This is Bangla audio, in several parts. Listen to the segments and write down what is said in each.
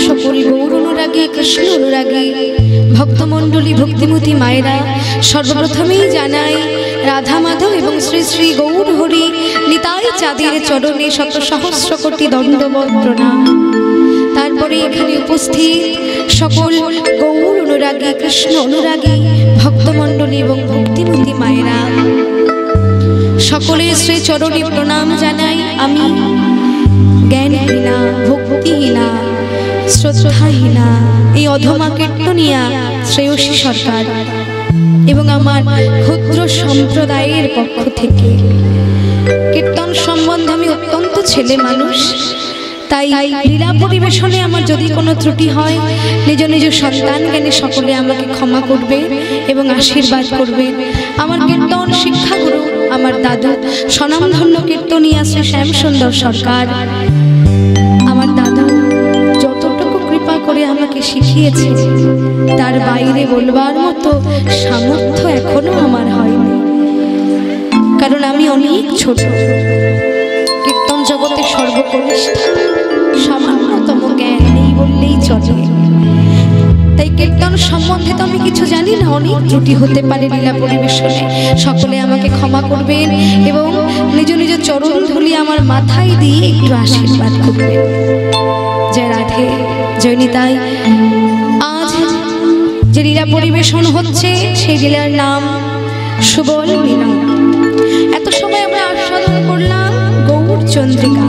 সকল গৌর অনুরাগী কৃষ্ণ অনুরাগী ভক্তমণ্ডলী ভক্তিমতী মায়েরা সর্বপ্রথমেই জানাই রাধা মাধব এবং শ্রী শ্রী গৌর হরি নিতাই চাঁদের চরণে শত সহস্র কোটি দণ্ডবৎ প্রণাম। তারপরে এখানে উপস্থিত সকল গৌর অনুরাগী কৃষ্ণ অনুরাগী ভক্তমণ্ডলী এবং ভক্তিমতী মায়েরা সকলের শ্রী চরণে প্রণাম জানাই। আমি জ্ঞানহীনা ভক্তিহীনা শ্রদ্ধাহীনা এই অধমা কীর্তনিয়া শ্রেয়সী সরকার এবং আমার ক্ষুদ্র সম্প্রদায়ের পক্ষ থেকে কীর্তন সম্বন্ধে আমি অত্যন্ত ছেলে মানুষ, তাই লীলা পরিবেশনে আমার যদি কোনো ত্রুটি হয় নিজ নিজ সন্তান জ্ঞানে সকলে আমাকে ক্ষমা করবে এবং আশীর্বাদ করবে। আমার কীর্তন শিক্ষাগুরু আমার দাদু স্বনামধন্য কীর্তনিয়া শ্রী শ্যামসুন্দর সরকার, আমার দাদু যতটুকু কৃপা করে আমাকে শিখিয়েছে তার বাইরে বলবার মতো সামর্থ্য এখনো আমার হয়নি, কারণ আমি অনেক ছোট, কীর্তন জগতে সর্বকনিষ্ঠ, সামান্যতম জ্ঞান নেই বললেই চলে। তাই কীর্তন সম্বন্ধে তো আমি কিছু জানি না, অনেক ত্রুটি হতে পারে লীলা পরিবেশনে, সকলে আমাকে ক্ষমা করবেন এবং নিজ নিজ চরণ ধুলি আমার মাথায় দিয়ে একটু আশীর্বাদ করবেন। জয় রাধে, জয় নিতাই। আজ যে লীলা পরিবেশন হচ্ছে সেই লীলার নাম সুবল মিলন। এত সময় আমরা আস্বাদন করলাম গৌর চন্দ্রিকা,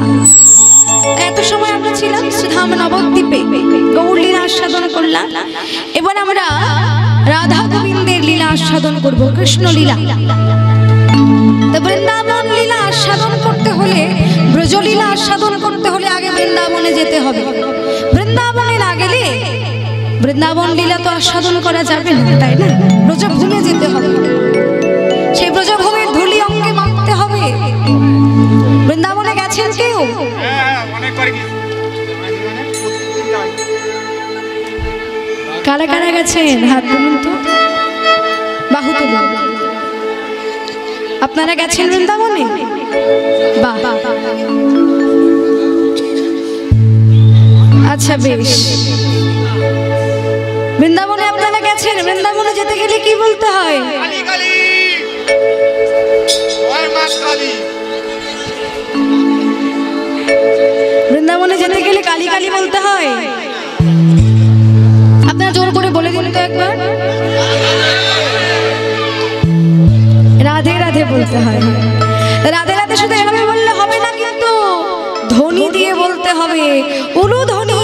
এত সময় আমরা ছিলাম শ্রীধাম নবদ্বীপে, গৌর লীলা আস্বাদন করলাম। এবার আমরা রাধা গোবিন্দের লীলা আস্বাদন করব, কৃষ্ণ লীলা। তো বৃন্দাবন লীলা আস্বাদন করতে হলে, ব্রজলীলা আস্বাদন করতে হলে আগে বৃন্দাবনে যেতে হবে। বৃন্দাবনে না গেলে বৃন্দাবন লীলা তো আস্বাদন করা যাবে না, তাই না? ব্রজভূমে যেতে হবে, সেই ব্রজভূমির ধুলি অঙ্গে মাখতে হবে। বৃন্দাবনে গেছেন কেউ? কারা কারা গেছেন হাত তুলুন তো, বাহু তুলুন। আপনারা গেছেন বৃন্দাবনে? বাহ, আচ্ছা বেশ। বৃন্দাবনে আপনারা গেছেন, বৃন্দাবনে যেতে গেলে কি বলতে হয়? বৃন্দাবনে যেতে গেলে কালী কালী বলতে হয়। আপনারা জোর করে বলে দিন তো একবার। রাধে রাধে বলতে হয়। রাধে রাধে শুধু এভাবে বললে হবে না, কিন্তু ধ্বনি দিয়ে বলতে হবে। উলু ধ্বনি,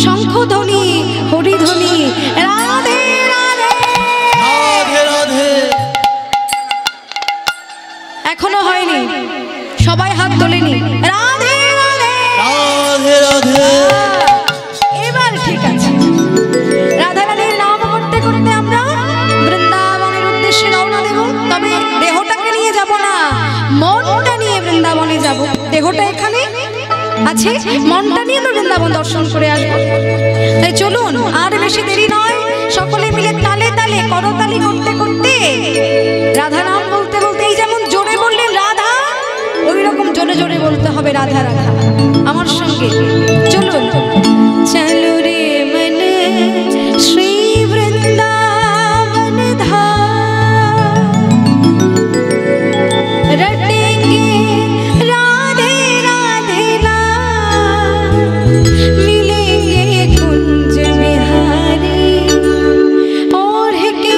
শঙ্খ ধ্বনি, হরি ধ্বনি। রাধে রাধে, রাধে রাধে। এখনো হয়নি, সবাই হাত তোলেনি। রাধে রাধে, রাধে রাধে। এবার ঠিক আছে। রাধা রাধের নাম করতে করতে আমরা বৃন্দাবনের উদ্দেশ্যে রওনা দেব। তবে দেহটাকে নিয়ে যাব না, মনটা নিয়ে বৃন্দাবনে যাব। দেহটা এখানে আছে, মনটা নিয়ে আমরা বৃন্দাবন দর্শন করে আসবো। তাই চলুন, আর বেশি দেরি নয়, সকলে মিলে তালে তালে করতালি করতে করতে রাধা নাম বলতে বলতে, এই যেমন জোরে বললেন রাধা, ওই রকম জোরে জোরে বলতে হবে রাধা রাধা। আমার সঙ্গে চলুন। চলো রে মন শ্রী বৃন্দাবন ধাম, রটেंगे राधे राधे नाम, मिलेंगे कुंज बिहारी, ओढ़ के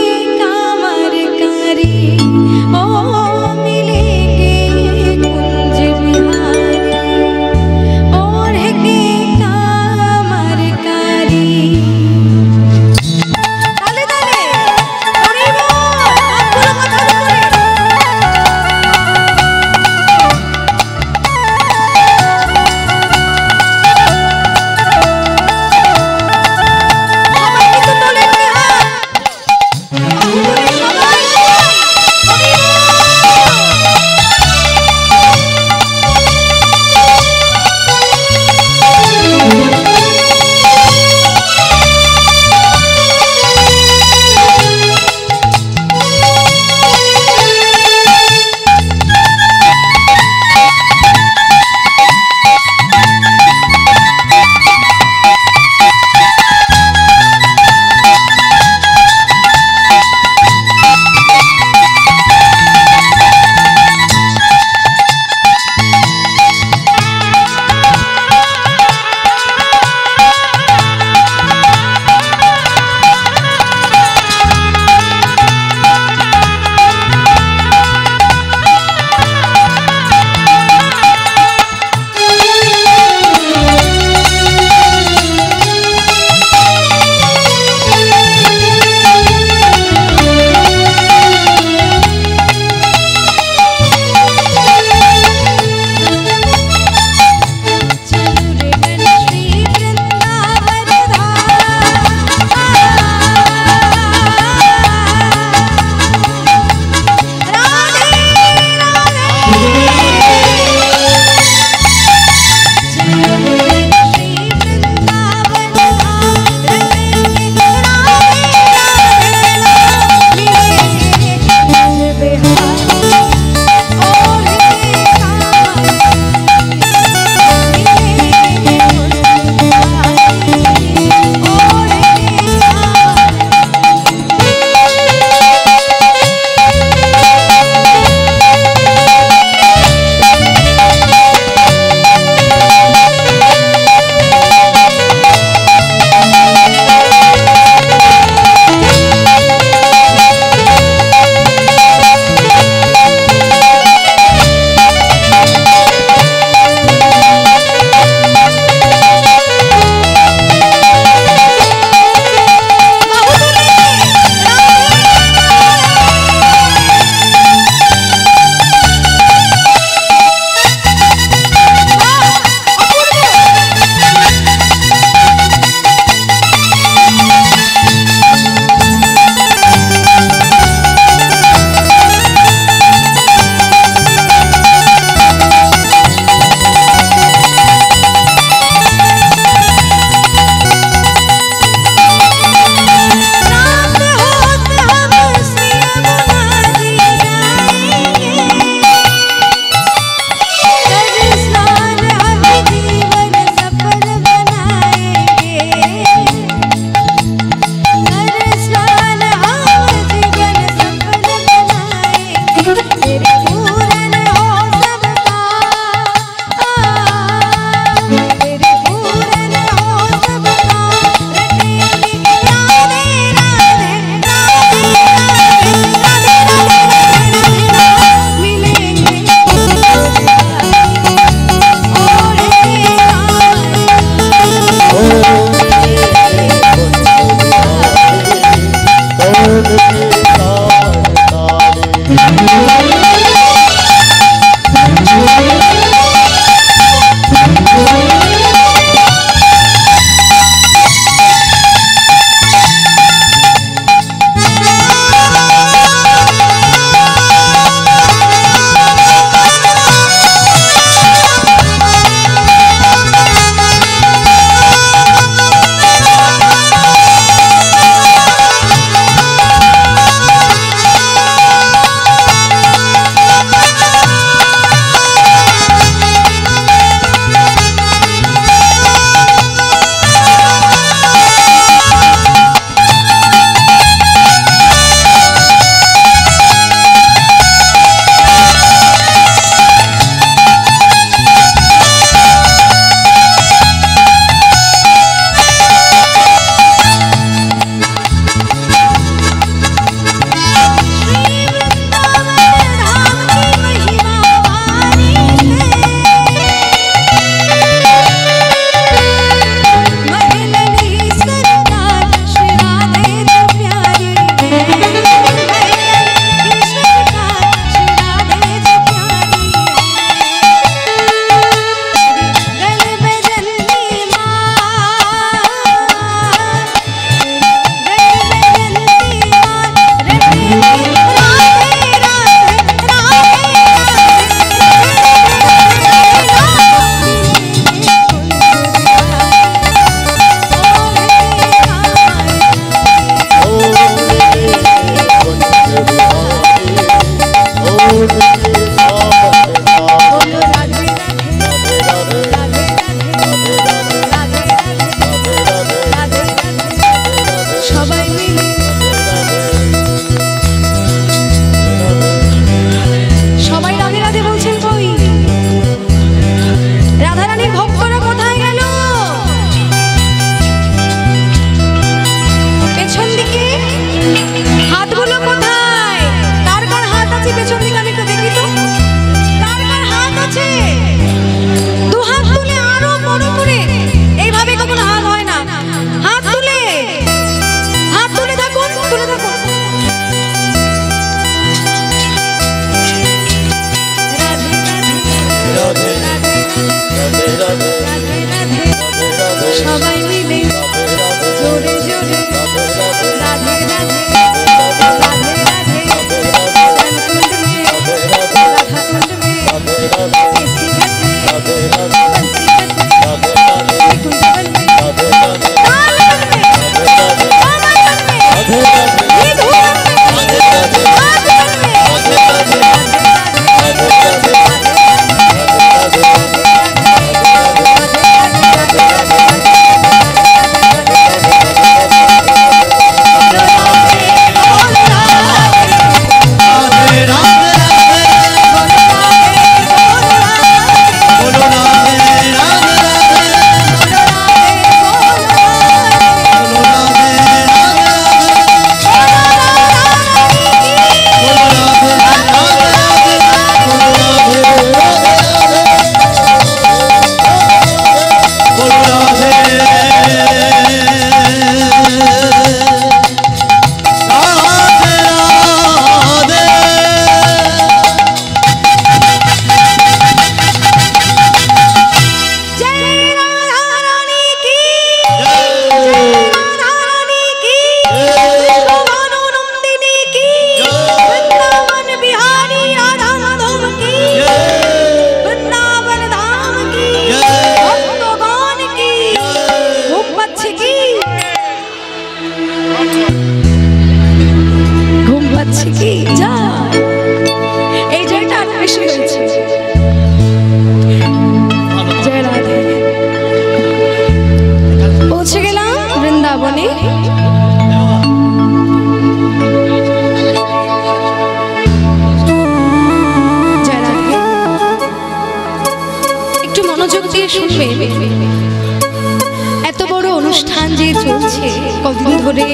অনুষ্ঠান যে চলছে কতদিন ধরে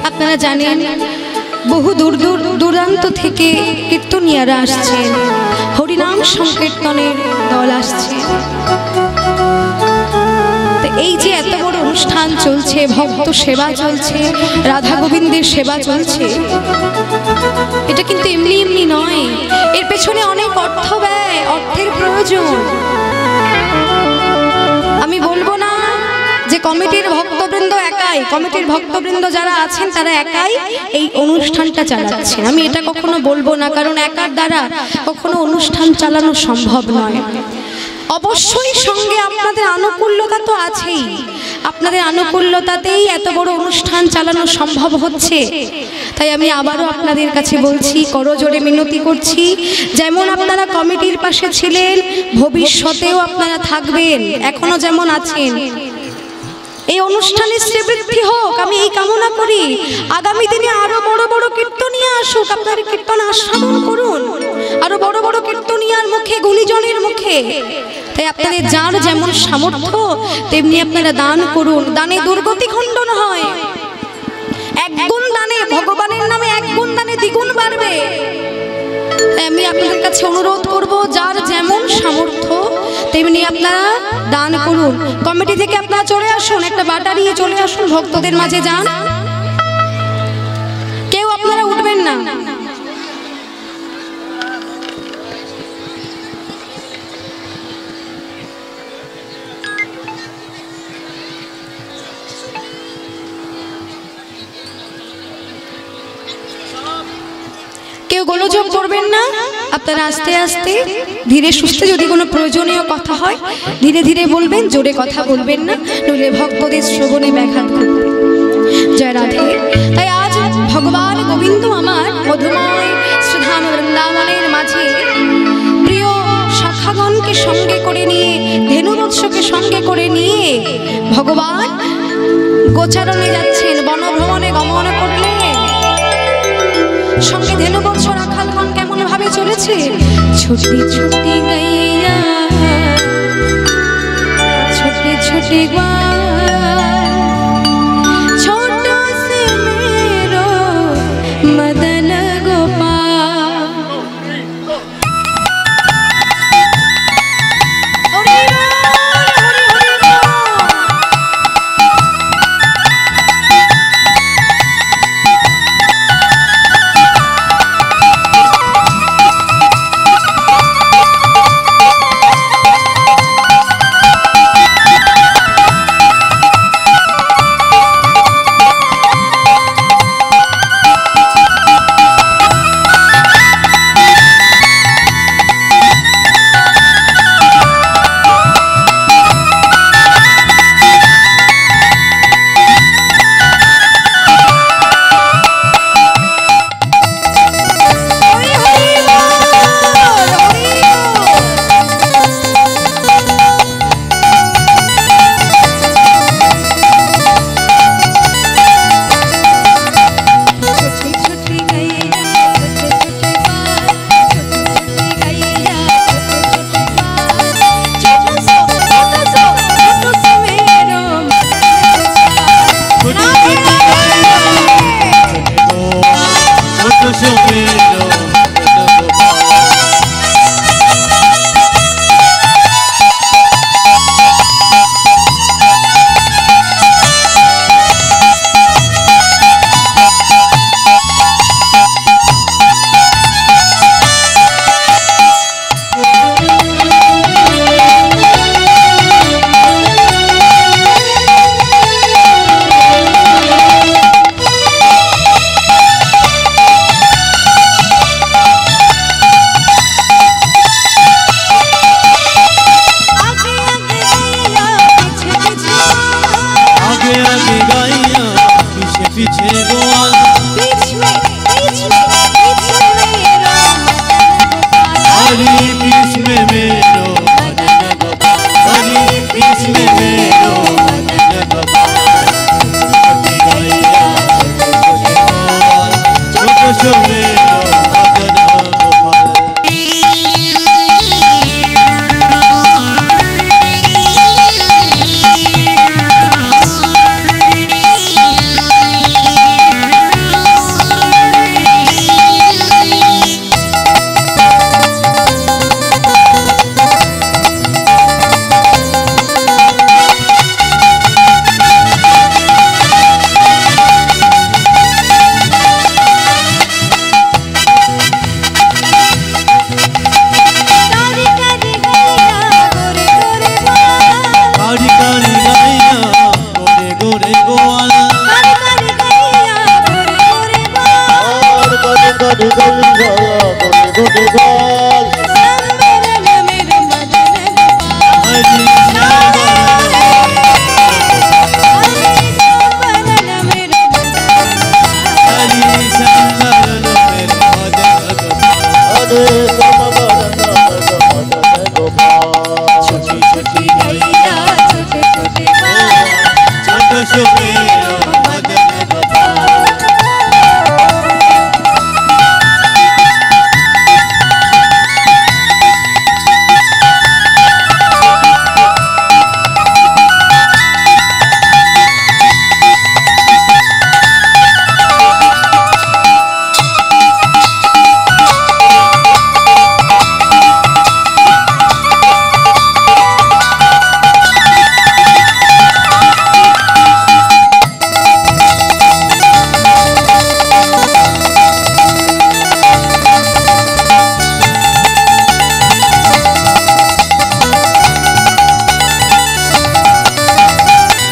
আপনারা জানেন, বহু দূর দূরান্ত থেকে কীর্তনিয়ারা আসছেন, হরিনাম সংকীর্তনের দল আসছে। এই যে এত বড় অনুষ্ঠান চলছে, ভক্ত সেবা চলছে, রাধা গোবিন্দের সেবা চলছে, এটা কিন্তু এমনি এমনি নয়, এর পেছনে অনেক অর্থ ব্যয়, অর্থের প্রয়োজন। আমি বলবো না যে কমিটির ভক্তবৃন্দ একাই, কমিটির ভক্তবৃন্দ যারা আছেন তারা একাই এই অনুষ্ঠানটা চালাচ্ছেন, আমি এটা কখনো বলবো না, কারণ একার দ্বারা কখনো অনুষ্ঠান চালানো সম্ভব নয়। অবশ্যই সঙ্গে আপনাদের আনুকূল্যতা তো আছেই, আপনাদের আনুকূল্যতাতেই এত বড় অনুষ্ঠান চালানো সম্ভব হচ্ছে। তাই আমি আবারও আপনাদের কাছে বলছি, করজোড়ে মিনতি করছি, যেমন আপনারা কমিটির পাশে ছিলেন ভবিষ্যতেও আপনারা থাকবেন, এখনো যেমন আছেন। এই অনুষ্ঠানের শ্রীবৃদ্ধি হোক, আমি এই কামনা করি। আগামী দিনে আরো বড় বড় কীর্তনিয়া আসুক, আপনারা কীর্তন আস্বাদন করুন, আরো বড় বড় কীর্তনিয়ার মুখে, গুণীজনের মুখে। তাই আপনাদের যার যেমন সামর্থ্য তেমনি আপনারা দান করুন। দানে দুর্গতি খণ্ডন হয়, এক গুণ দানে, ভগবানের নামে এক গুণ দানে দ্বিগুণ বাড়বে। আমি আপনাদের কাছে অনুরোধ করব, যার যেমন সামর্থ্য তেমনি আপনারা দান করুন। কমিটি থেকে আপনারা চলে আসুন, একটা বাটা নিয়ে চলে আসুন, ভক্তদের মাঝে যান, কেউ আপনারা উঠবেন না। কেউ গোলযোগ করবেন না, আপনারা আস্তে আস্তে ধীরে সুস্থে, যদি কোনো প্রয়োজনীয় কথা হয় ধীরে ধীরে বলবেন, জোরে কথা বলবেন না, নইলে ভক্তদের শ্রবণে ব্যাঘাত ঘটবে। জয় রাধে। তাই আজ ভগবান গোবিন্দ আমার মধুময় শ্রীধাম বৃন্দাবনের মাঝে প্রিয় সখাগণকে সঙ্গে করে নিয়ে, ধেনুবৎসকে সঙ্গে করে নিয়ে ভগবান গোচারণে যাচ্ছেন, বনভ্রমণে গমন করলে সঙ্গে ধেনুবৎস রাখালগণ কেমন ভাবে চলেছে। ছোটি ছোটি গাইয়া, ছোটি ছোটি ছোট সে মেরো মদন গোপাল।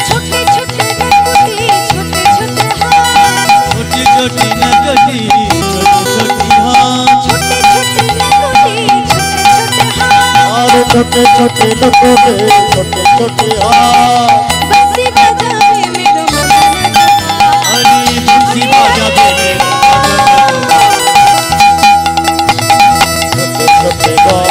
छोटे छोटे लोगों में छोटे छोटे बंसी बजावे मेरो मन हरी बंसी बजावे मेरो छोटे छोटे छोटे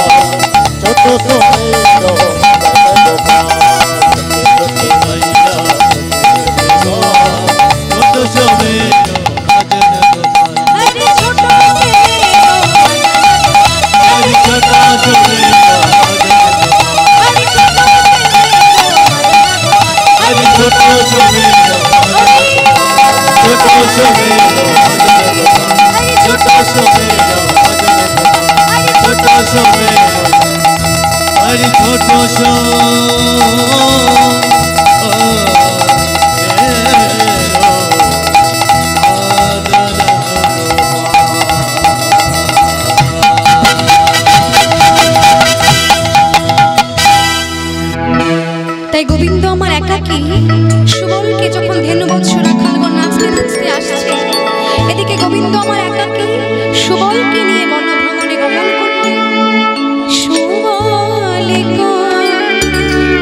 তাই গোবিন্দ আমার একাকী সুবলকে যখন ধেনুবৎস রাখালগণ নাচতে নাচতে আসছে, এদিকে গোবিন্দ আমার একাকী সুবলকে নিয়ে বনভ্রমণে গমন করতে সুবল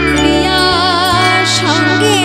প্রিয়া সঙ্গে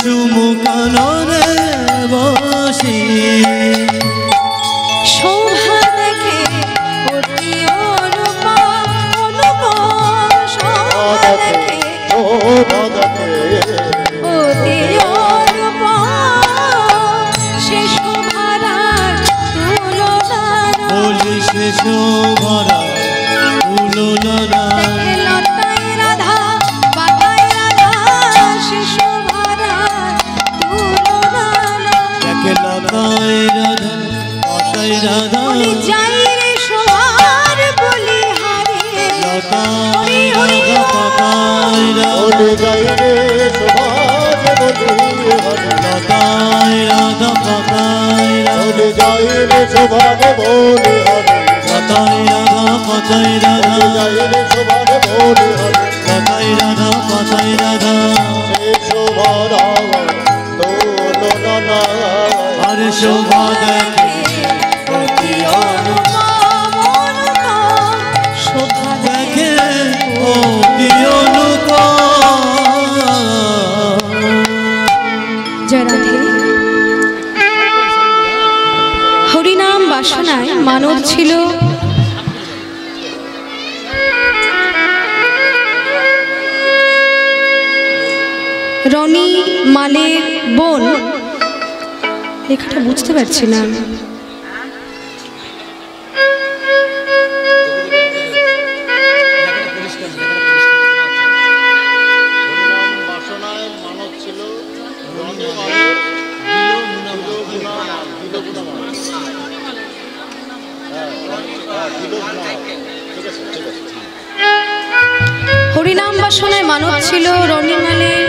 চুমুকাননে বসি শোভা দেখে অতি অনুপম অনুপম শোভা দেখে অতি অনুপম সে শোভার তুলনা বলি সে শোভরা তুলনা লতাই রাধা পাতাই রাধা সে শোভার তুলনা দেখে লতায় রাধা পাতায় রাধা যাই রে শোভার বলি হারে লতায় রাধা পাতায় রাধা যাই রে সুভাষ বলি হরে লতায় রাধা পাতায় রাধা যাই রে সুভাষ বলি হরে লতায় রাধা পাতায় রাধা যাই রে সুভাষ বলি হরে লতায় রাধা পাতায় রাধা সে শোভা তুলনা আর শোভা দেখে অতি অনুপম অনুপম শোভা দেখে অতি অনুপম। জয় রাধে। হরিনাম বাসনায় মানব ছিল রনি মালের বোন। লেখাটা বুঝতে পারছি না। বাসনায় মানব ছিল হরিনাম বাসনায় মানব ছিল রনিমালের।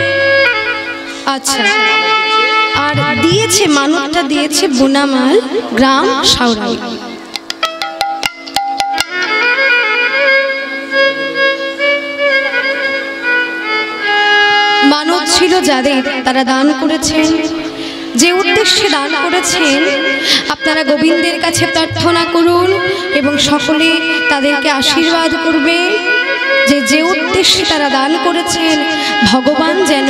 আচ্ছা, আর দিয়েছে মানবটা দিয়েছে বুনামাল গ্রাম সাউরাই। মানব ছিল যাদের তারা দান করেছেন, যে উদ্দেশ্যে দান করেছেন আপনারা গোবিন্দের কাছে প্রার্থনা করুন এবং সকলে তাদেরকে আশীর্বাদ করবে যে যে উদ্দেশ্যে তারা দান করেছেন ভগবান যেন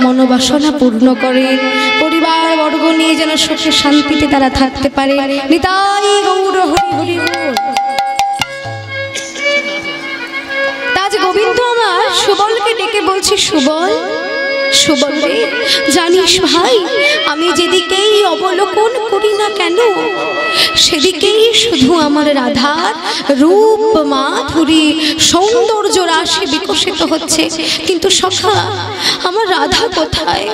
মনোবাসনা পূর্ণ করেন, পরিবার বর্গ নিয়ে যেন সুখে শান্তিতে তারা থাকতে পারে। নিতাই গৌর হরি হরি বল। তাজ গোবিন্দ আমার সুবলকে ডেকে বলছি, সুবল সুবল রে, জানিস ভাই আমি যেদিকেই অবলোকন করি না কেন সেদিকেই শুধু আমার রাধার রূপ মাধুরী সৌন্দর্য রাশি বিকশিত হচ্ছে, কিন্তু সখা আমার রাধা কোথায়?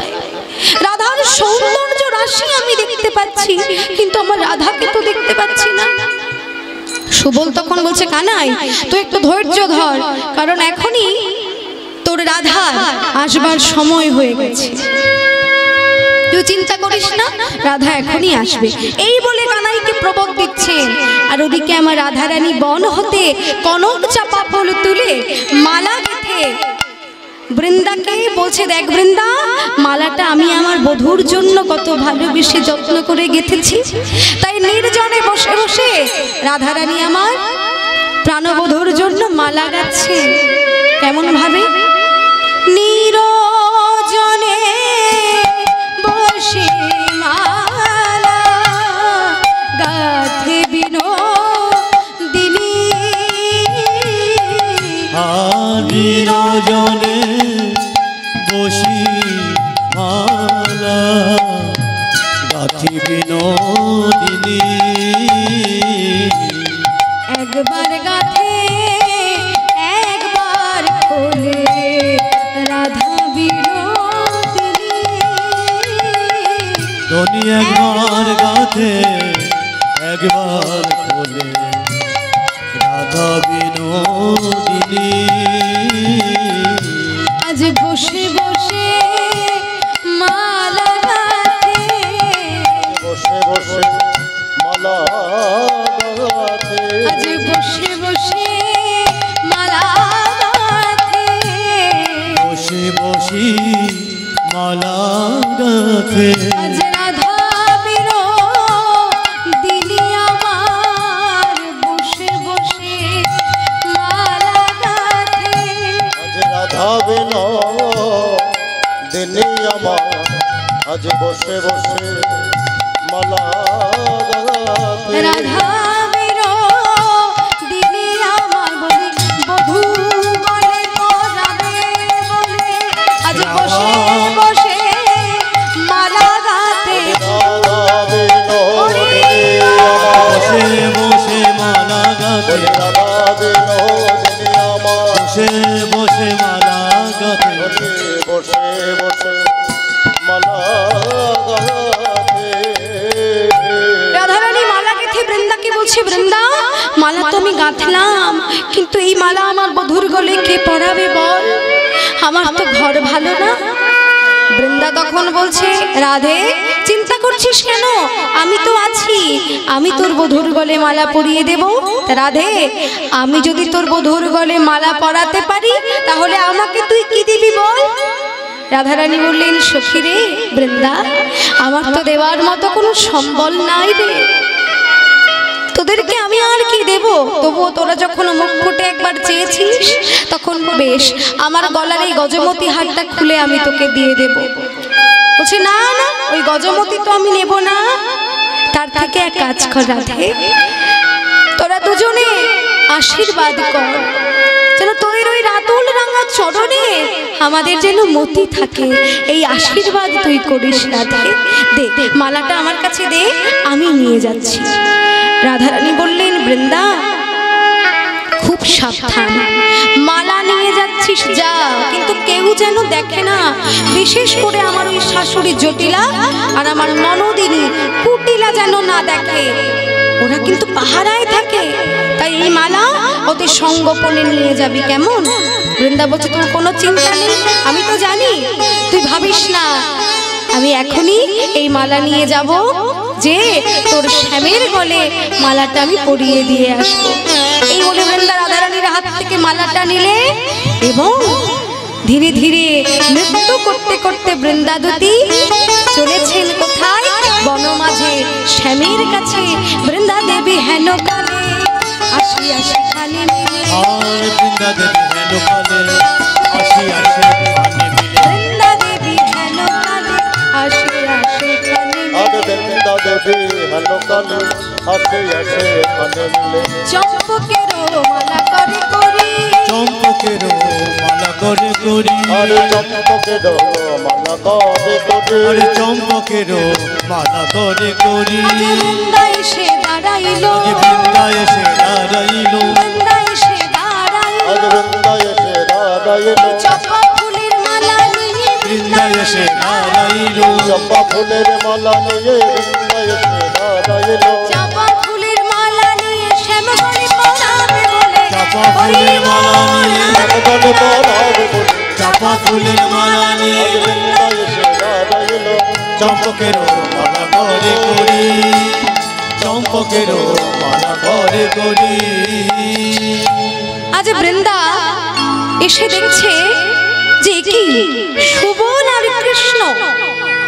রাধার সৌন্দর্য রাশি আমি দেখতে পাচ্ছি কিন্তু আমার রাধাকে তো দেখতে পাচ্ছি না। সুবল তখন বলছে, কানাই তুই একটু ধৈর্য ধর, কারণ এখনই তোর রাধা আসবার সময় হয়ে গেছে, তুই চিন্তা করিস না, রাধা এখনই আসবে। এই বলে কানাইকে প্রবোধ দিচ্ছেন। আর ওদিকে আমার রাধারানী বন হতে কনক চাপা ফুল তুলে মালা গেঁথে বৃন্দাকে বলছে, দেখ বৃন্দা, মালাটা আমি আমার বধূর জন্য কত ভালোবেসে যত্ন করে গেঁথেছি, তাই নির্জনে বসে বসে রাধারানী আমার প্রাণবধূর জন্য মালা গাচ্ছে। কেমন ভাবে? নিরজনে বসে মালা গাঁথে বিনোদিনী, নিরজনে বসি মালা গাঁথি বিনোদিনী, একবার গাঁথে একবার খোলে রাধা বিনোদিনী, ধনী একবার গাঁথে একবার খোলে রাধা বিনোদিনী। আজ বসে বসে মালা গাঁথে, বসে বসে মালা গাঁথে, আজ বসে বসে মালা গাঁথে, বসে বসি মালা গাঁথে, আজ রাধা বিনোদিনী আমার বসে বসে মালা গাঁথে। আজ রাধা বিনোদিনী আমার আজ বসে বসে মালা গাঁথে রাধা দিনে আমার বলে বধূ গলে পরাবে বলে আজ বসে বসে মালা গাঁথে বসে বসে মালা গাঁথে বসে বসে মালা গাঁথে বসে বসে মালা গাঁথে রাধারানী মালা গেঁথে বৃন্দাকে বলছে, বৃন্দা মালা তো আমি গাঁথলাম, কিন্তু এই মালা আমার বধূর গলে কে পরাবে বল, আমার তো ঘর ভালো না। বৃন্দা তখন বলছে, রাধে চিন্তা করছিস কেন, আমি তো আছি, আমি তোর বধূর গলে মালা পরিয়ে দেব। রাধে আমি যদি তোর বধূর গলে মালা পরাতে পারি তাহলে আমাকে তুই কি দিবি বল। রাধারানী বললেন, সখী রে বৃন্দা, আমার তো দেওয়ার মতো কোনো সম্বল নাই রে, তোদেরকে আমি আর কি দেব, তবুও তোরা যখন মুখ ফুটে একবার চেয়েছিস তখন বেশ, আমার গলার এই গজমতি হারটা খুলে আমি তোকে দিয়ে দেব। বলছে, না না, ওই গজমতি তো আমি নেব না, তার থেকে এক কাজ কর রাধে, তোরা দুজনে আশীর্বাদ কর, যেন তোদের ওই রাতুল রাঙা চরণে আমাদের যেন মতি থাকে, এই আশীর্বাদ তুই করিস রাধে। দে মালাটা আমার কাছে দে, আমি নিয়ে যাচ্ছি। রাধারানী বললেন, বৃন্দা খুব সাবধান, মালা নিয়ে যাচ্ছিস যা, কিন্তু কেউ যেন দেখে না, বিশেষ করে আমার ওই শাশুড়ি জটিলা আর আমার ননদিনী কুটিলা যেন না দেখে, ওরা কিন্তু পাহারায় থাকে, তাই এই মালা ওদের সঙ্গোপনে নিয়ে যাবি কেমন। বৃন্দা বলছে, তোর কোনো চিন্তা নেই, আমি তো জানি, তুই ভাবিস না, আমি এখনই এই মালা নিয়ে যাব, যে তোর শ্যামের গলে মালাটা আমি পরিয়ে দিয়ে আসবো। এই বলে বৃন্দা রাধারানীর হাত থেকে মালাটা নিলে এবং ধীরে ধীরে নৃত্য করতে করতে বৃন্দাদতী চলেছেন কোথায়, বন মাঝে শ্যামের কাছে। বৃন্দা দেবী হেন কালে আসি আসি খানে মিলে, আর বৃন্দা দেবী হেন কালে আসি আসি খানে মিলে, বৃন্দা দেবী হেন কালে আসি আসি খানে আর মিলে, বৃন্দা দেবী হেন কালে আসে আসে খানে মিলে, চম্পকেরও মালা করে করি, চম্পকেরও মালা করে করি, আর চম্পকেরও মালা করে করি, আর চম্পকেরও মালা করে করি, বৃন্দা এসে দাঁড়াইলো, বৃন্দা এসে দাঁড়াইলো, বৃন্দা এসে দাঁড়াইলো, আজ বৃন্দা এসে দাঁড়াইলো, চম্পা ফুলের মালা নিয়ে বৃন্দা এসে দাঁড়াইলো, চম্পা ফুলের মালা নিয়ে বৃন্দা এসে দাঁড়াইলো, চাপা ফুলের মালা নিয়ে শ্যাম গলে পরাবে বলে, চাপা ফুলের মালা নিয়ে, শ্যামগলে পরাবে বলে, চাপা ফুলের মালা নিয়ে, আজ বৃন্দা এসে দাঁড়াইলো, চম্পকেরও মালা করে করি, চম্পকেরও মালা করে করি। আজ বৃন্দা এসে দেখছে যে কি সুবল আর কৃষ্ণ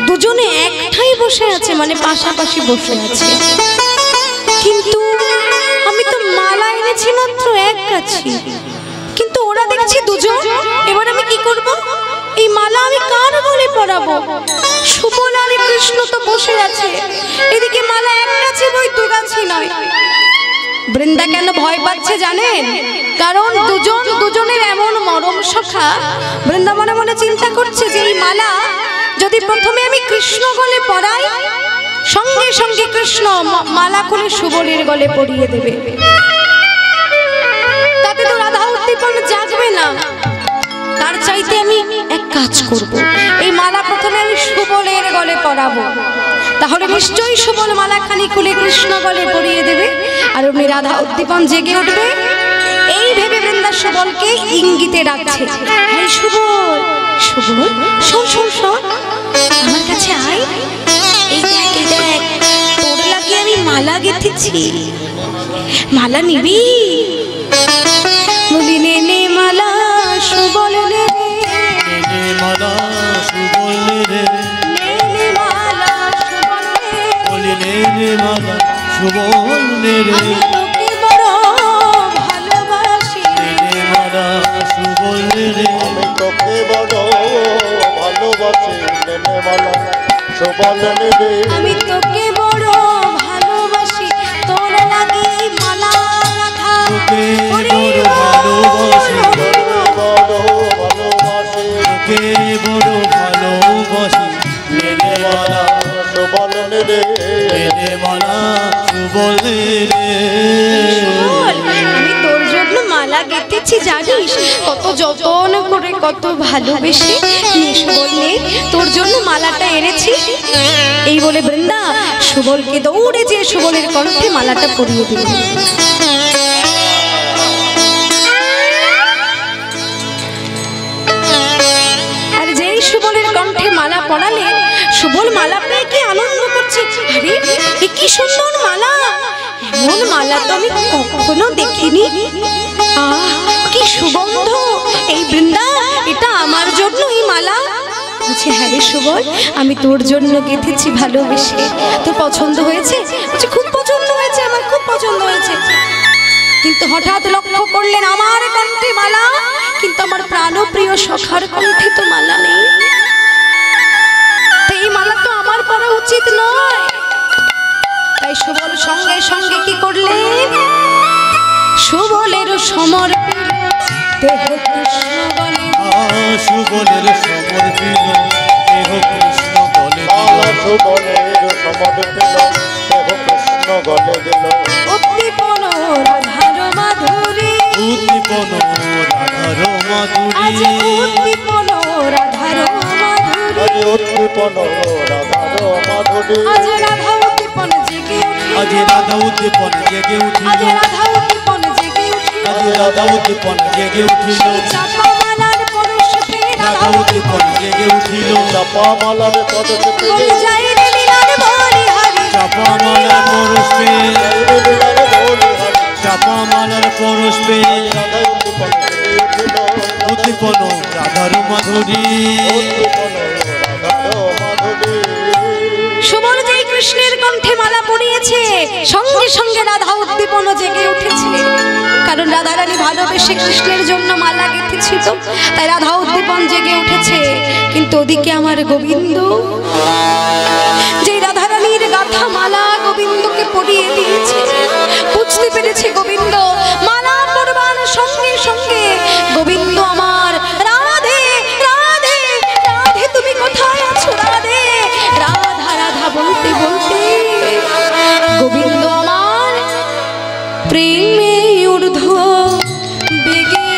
দুজনে একটাই বসে আছে, মানে পাশাপাশি বসে আছে, কিন্তু আমি তো মালা এনেছি মাত্র এক কাছে, কিন্তু ওরা দেখছি দুজন। এবার আমি কি করব, এই মালা আমি কার গলে পরাবো, সুবল আর কৃষ্ণ তো বসে আছে, এদিকে মালা এক কাছে বই দু কাছে নয়। বৃন্দা কেন ভয় পাচ্ছে জানেন, কারণ দুজন দুজনের এমন মরম সখা। বৃন্দা মনে মনে চিন্তা করছে যে এই মালা যদি প্রথমে আমি কৃষ্ণ গলে পরাই, সঙ্গে সঙ্গে কৃষ্ণ মালা খুলে সুবলের গলে পরিয়ে দেবে, তাতে তো রাধা উদ্দীপন জাগবে না। তার চাইতে আমি এক কাজ করব, এই মালা প্রথমে আমি সুবলের গলে পরাবো, তাহলে নিশ্চয়ই সুবল মালাখানি খুলে কৃষ্ণ গলে পরিয়ে দেবে, আর অমনি রাধা উদ্দীপন জেগে উঠবে। এই ভেবে বৃন্দা সুবলকে ইঙ্গিতে ডাকছে, এই সুবল, সুবল শোন শোন শোন, আমার কাছে আয়, এই দেখ এই দেখ, তোর লাগে আমি মালা গেঁথেছি, মালা নিবি? বলি নে নে মালা সুবল নে নে মালা সুবল রে, নে নে মালা সুবল নে, বলি নে মালা সুবল রে, আমি তোকে বড় ভালোবাসি, নে মালা সুবল রে, আমি তোকে বড় ভালোবাসি, নে মালা সুবল রে আমি তোকে বড় ভালোবাসি তোর লাগি মালা গাঁথা তোকে ওরে বড় ভালোবাসি বড় ভালোবাসে তোকে বড় ভালোবাসি মেনে মালা সুবল রে মেনে মালা সুবল রে বল, আমি তোর জন্য মালা গেঁথেছি জানিস, কত যত্ন করে কত ভালোবেসে বললে তোর জন্য মালাটা এনেছি। এই বলে বৃন্দা সুবলকে দৌড়ে যে সুবলের কণ্ঠে মালাটা পরিয়ে দিল। আর যেই সুবলের কণ্ঠে মালা পরালে সুবল মালা পেয়ে কি আনন্দ করছে, আরে এ কি সুন্দর মালা, এমন মালা তো আমি কখনো দেখিনি, আহ কি সুগন্ধ, এই বৃন্দা এটা আমার জন্য এই মালা। বলছে হ্যাঁ রে সুবল, আমি তোর জন্য গেঁথেছি ভালোবেসে, তোর পছন্দ হয়েছে? বলছে খুব পছন্দ হয়েছে, আমার খুব পছন্দ হয়েছে। কিন্তু হঠাৎ লক্ষ্য করলেন আমার কণ্ঠে মালা, কিন্তু আমার প্রাণপ্রিয় সখার কণ্ঠে তো মালা নেই, তো এই মালা তো আমার পরা উচিত নয়। তাই সুবল সঙ্গে সঙ্গে কি করলেন, সুবলের সমর্পিত দেহ কৃষ্ণ বলে, সুবলের সমর্পিত দেহ কৃষ্ণ বলে সুবলের সমর্পিত দেহ কৃষ্ণ গলে দিল উদ্দীপন রাধার মাধুরী, উদ্দীপন রাধার আজ মাধুরী উদ্দীপন রাধার মাধুরী, আজ উদ্দীপন রাধার মাধুরী আজ রাধা উদ্দীপন জেগে আজ উঠিল, রাধা উদ্দীপন জেগে উঠিল আজ রাধা উদ্দীপন জেগে উঠিল, আজ রাধা উদ্দীপন জেগে উঠিল সেই চাপা মালার পরশ পেয়ে রাধা রাধা উদ্দীপন জেগে উঠিল চাপা মালার পদকে বলে যাই রে লীলার বলি হরি, চাপা মালার পরশ পেয়ে চাপা মালার পরশ পেয়ে রাধা উদ্দীপন উঠিল উদ্দীপন রাধার মাধুরী উদ্দীপন রাধার মাধুরী সুবল যেই কৃষ্ণের কণ্ঠে মালা পরিয়েছে সঙ্গে সঙ্গে রাধা উদ্দীপন জেগে উঠেছে, কারণ রাধা রানী ভালোবেসে কৃষ্ণের জন্য মালা গেঁথেছিল, তাই রাধা উদ্দীপন জেগে উঠেছে। কিন্তু ওদিকে আমার গোবিন্দ, যে রাধা রানীর গাঁথা মালা গোবিন্দকে পরিয়ে দিয়েছে, বুঝতে পেরেছে গোবিন্দ মালা পরবার সঙ্গে সঙ্গে গোবিন্দ আমার রাধে রাধে রাধে তুমি কোথায় আছো রাধে, রাধা রাধা বলতে বলতে গোবিন্দ আমার প্রেমে ঊর্ধ্ব বেগে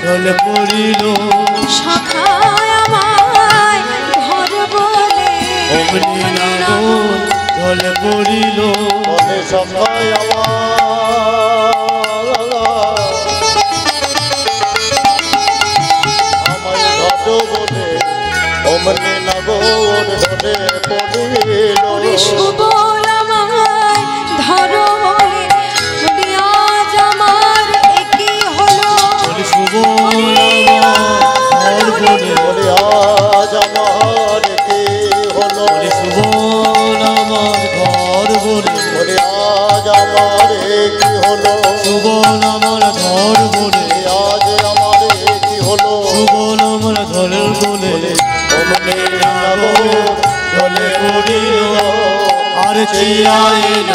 জলে পড়িল সখায় আমায় ঘর বলে অমনি নাগর জলে পড়িল বলে সখায় আমায় ঘর বলে অমনি নাগর ঢলে পড়িল ওরে সুবল আমায় ধর বলে যদি আজ আমার একই হলো বলে সুবল আমার ঘর বলে বলে আজ আমার কি হলো বলে সুবল আমার ঘর বলে বলে আজ আমার কি হলো সুবল আমার ঘর বলে আজ আমার কি হলো সুবল আমার ঘর বলে অমনি নাগর জলে পড়িল আর চিয়াইল